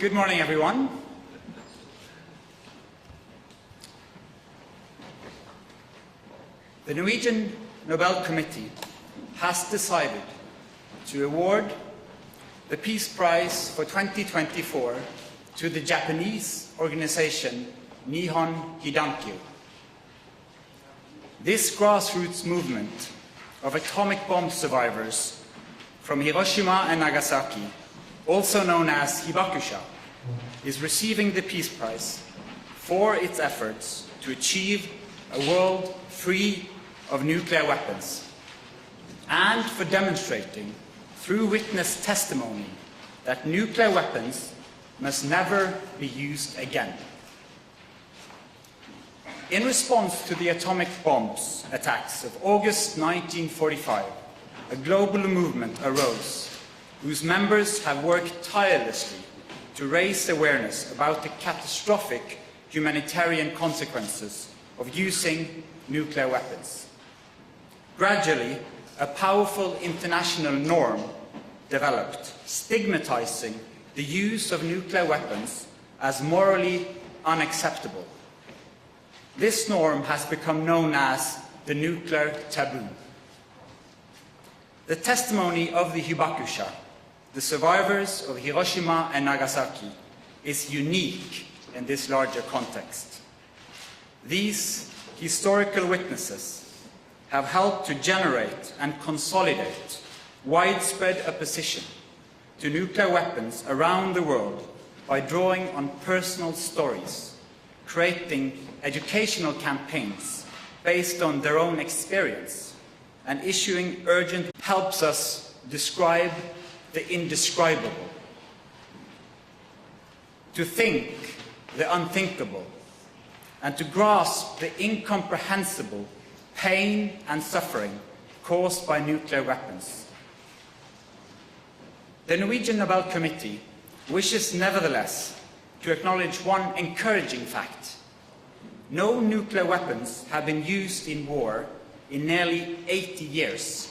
Good morning, everyone. The Norwegian Nobel Committee has decided to award the Peace Prize for 2024 to the Japanese organization Nihon Hidankyo. This grassroots movement of atomic bomb survivors from Hiroshima and Nagasaki, also known as Hibakusha, is receiving the Peace Prize for its efforts to achieve a world free of nuclear weapons and for demonstrating through witness testimony that nuclear weapons must never be used again. In response to the atomic bombs attacks of August 1945, a global movement arose whose members have worked tirelessly to raise awareness about the catastrophic humanitarian consequences of using nuclear weapons. Gradually, a powerful international norm developed, stigmatizing the use of nuclear weapons as morally unacceptable. This norm has become known as the nuclear taboo. The testimony of the Hibakusha, the survivors of Hiroshima and Nagasaki, is unique in this larger context. These historical witnesses have helped to generate and consolidate widespread opposition to nuclear weapons around the world by drawing on personal stories, creating educational campaigns based on their own experience, and issuing urgent helps us describe the indescribable, to think the unthinkable, and to grasp the incomprehensible pain and suffering caused by nuclear weapons. The Norwegian Nobel Committee wishes nevertheless to acknowledge one encouraging fact. No nuclear weapons have been used in war in nearly 80 years.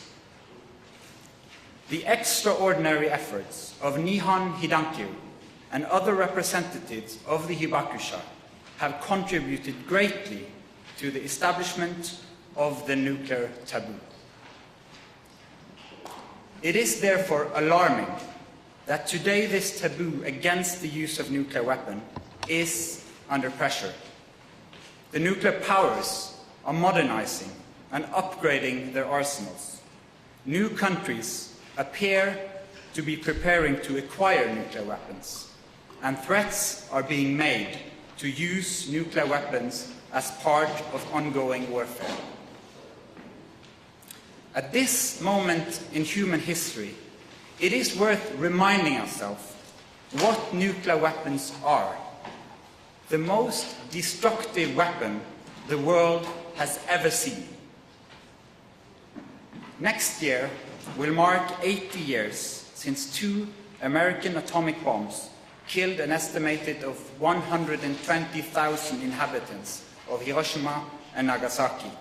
The extraordinary efforts of Nihon Hidankyo and other representatives of the Hibakusha have contributed greatly to the establishment of the nuclear taboo. It is therefore alarming that today this taboo against the use of nuclear weapons is under pressure. The nuclear powers are modernizing and upgrading their arsenals. New countries appear to be preparing to acquire nuclear weapons, and threats are being made to use nuclear weapons as part of ongoing warfare. At this moment in human history, it is worth reminding ourselves what nuclear weapons are: the most destructive weapon the world has ever seen. Next year will mark 80 years since 2 American atomic bombs killed an estimated of 120,000 inhabitants of Hiroshima and Nagasaki.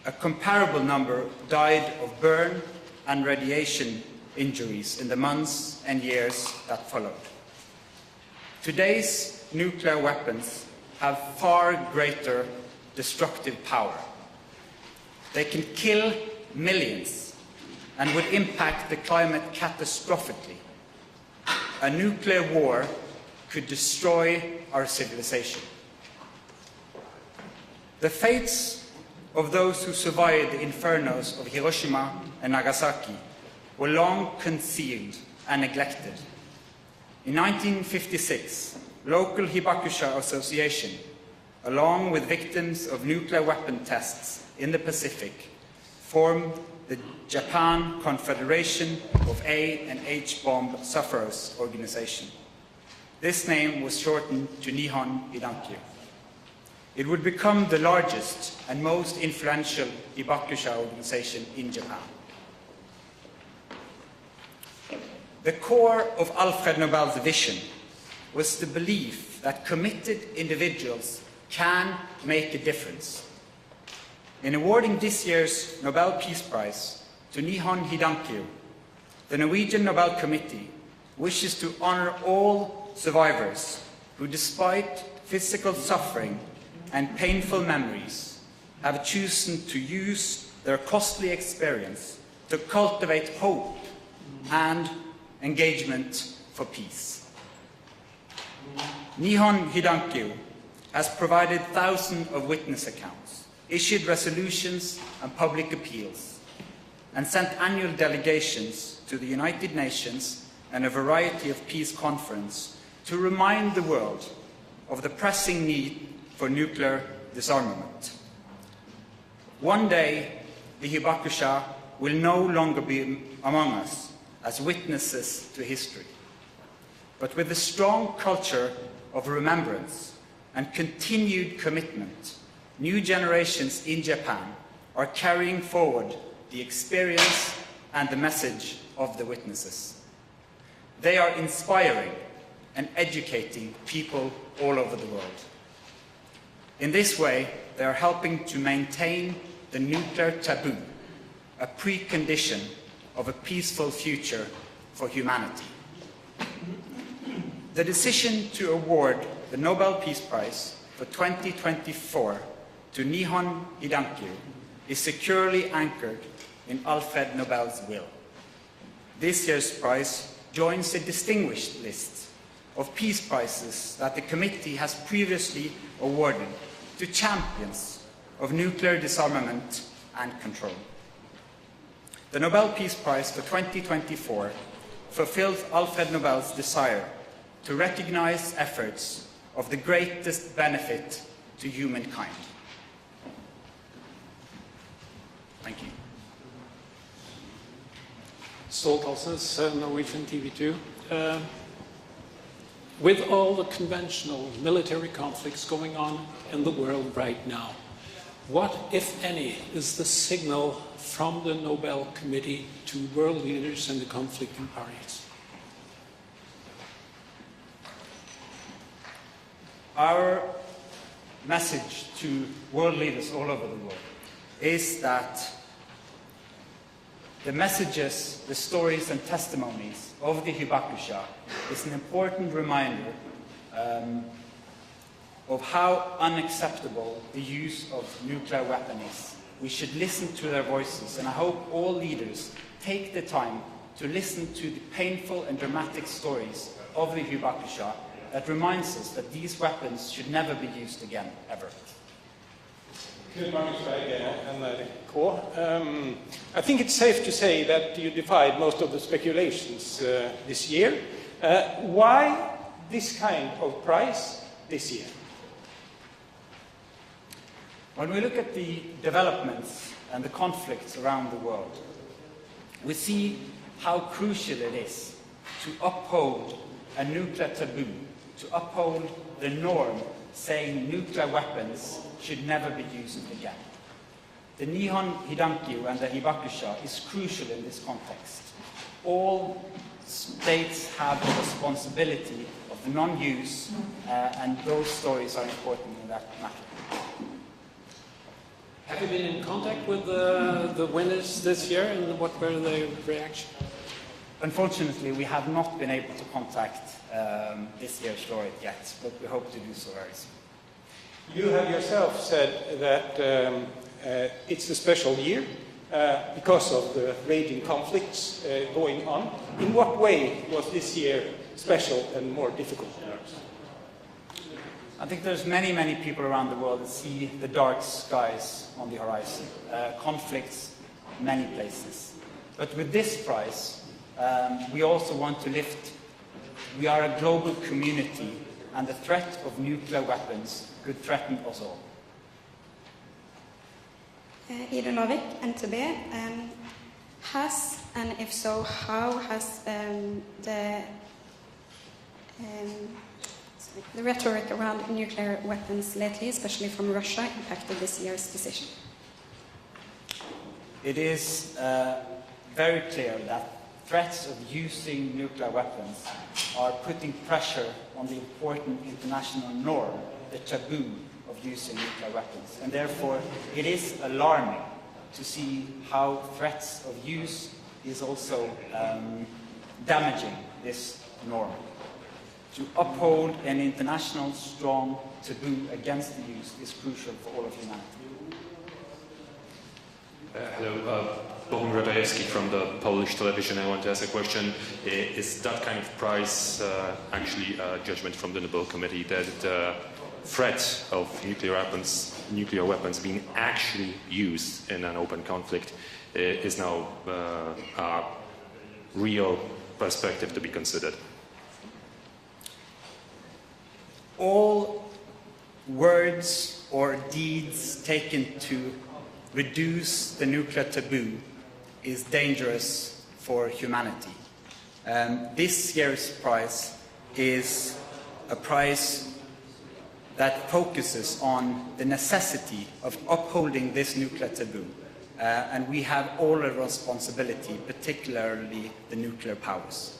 A comparable number died of burn and radiation injuries in the months and years that followed. Today's nuclear weapons have far greater destructive power. They can kill millions and would impact the climate catastrophically. A nuclear war could destroy our civilization. The fates of those who survived the infernos of Hiroshima and Nagasaki were long concealed and neglected. In 1956, local Hibakusha Association, along with victims of nuclear weapon tests in the Pacific, formed the Japan Confederation of A and H Bomb Sufferers Organization. This name was shortened to Nihon Hidankyo. It would become the largest and most influential Hibakusha organization in Japan. The core of Alfred Nobel's vision was the belief that committed individuals can make a difference. In awarding this year's Nobel Peace Prize to Nihon Hidankyo, the Norwegian Nobel Committee wishes to honor all survivors who, despite physical suffering and painful memories, have chosen to use their costly experience to cultivate hope and engagement for peace. Nihon Hidankyo has provided thousands of witness accounts, issued resolutions and public appeals, and sent annual delegations to the United Nations and a variety of peace conferences to remind the world of the pressing need for nuclear disarmament. One day, the Hibakusha will no longer be among us as witnesses to history, but with a strong culture of remembrance and continued commitment, new generations in Japan are carrying forward the experience and the message of the witnesses. They are inspiring and educating people all over the world. In this way, they are helping to maintain the nuclear taboo, a precondition of a peaceful future for humanity. The decision to award the Nobel Peace Prize for 2024 to Nihon Hidankyo is securely anchored in Alfred Nobel's will. This year's prize joins a distinguished list of peace prizes that the committee has previously awarded to champions of nuclear disarmament and control. The Nobel Peace Prize for 2024 fulfills Alfred Nobel's desire to recognize efforts of the greatest benefit to humankind. Thank you. Ståltalsnes, Norwegian TV2. With all the conventional military conflicts going on in the world right now, what, if any, is the signal from the Nobel Committee to world leaders and the conflicting parties? Our message to world leaders all over the world is that the messages, the stories and testimonies of the Hibakusha is an important reminder of how unacceptable the use of nuclear weapons is. We should listen to their voices, and I hope all leaders take the time to listen to the painful and dramatic stories of the Hibakusha that reminds us that these weapons should never be used again, ever. I think it's safe to say that you defied most of the speculations this year. Why this kind of prize this year? When we look at the developments and the conflicts around the world, we see how crucial it is to uphold a nuclear taboo, to uphold the norm saying nuclear weapons should never be used again. The Nihon Hidankyo and the Hibakusha is crucial in this context. All states have the responsibility of non-use, and those stories are important in that matter. Have you been in contact with the winners this year, and what were their reactions? Unfortunately, we have not been able to contact this year's laureate yet, but we hope to do so very soon. You have yourself said that it's a special year because of the raging conflicts going on. In what way was this year special and more difficult? I think there's many people around the world that see the dark skies on the horizon, conflicts many places. But with this prize, we also want to lift. We are a global community, and the threat of nuclear weapons could threaten us all. Ida Novik, NTB, has, and if so, how has the rhetoric around nuclear weapons lately, especially from Russia, impacted this year's decision? It is very clear that threats of using nuclear weapons are putting pressure on the important international norm, the taboo of using nuclear weapons. And therefore, it is alarming to see how threats of use is also damaging this norm. to uphold an international strong taboo against the use is crucial for all of humanity. Hello, Bohun Radajewski from the Polish television. I want to ask a question. Is that kind of prize actually a judgment from the Nobel Committee that the threat of nuclear weapons being actually used in an open conflict is now a real perspective to be considered? All words or deeds taken to reduce the nuclear taboo is dangerous for humanity. This year's prize is a prize that focuses on the necessity of upholding this nuclear taboo. And we have all a responsibility, particularly the nuclear powers.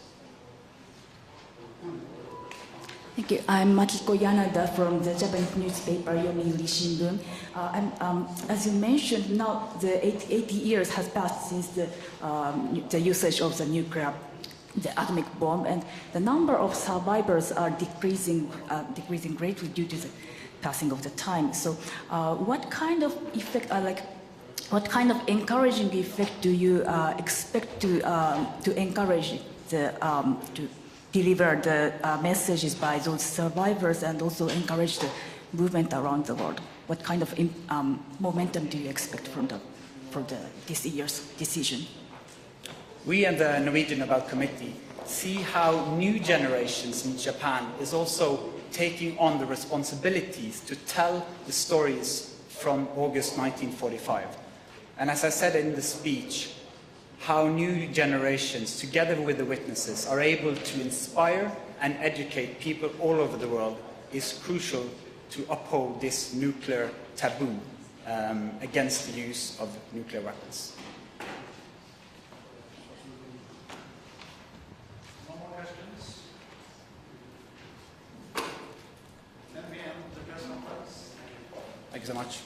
Thank you. I'm Makiko Yanada from the Japanese newspaper Yomiuri Shimbun. As you mentioned, now the 80 years has passed since the usage of the atomic bomb, and the number of survivors are decreasing greatly due to the passing of the time. So, what kind of effect, what kind of encouraging effect do you expect to encourage to deliver the messages by those survivors and also encourage the movement around the world? What kind of momentum do you expect from this year's decision? We and the Norwegian Nobel Committee see how new generations in Japan is also taking on the responsibilities to tell the stories from August 1945. And as I said in the speech, how new generations, together with the witnesses, are able to inspire and educate people all over the world is crucial to uphold this nuclear taboo against the use of nuclear weapons. No more questions? Then we end the press conference. Thank you so much.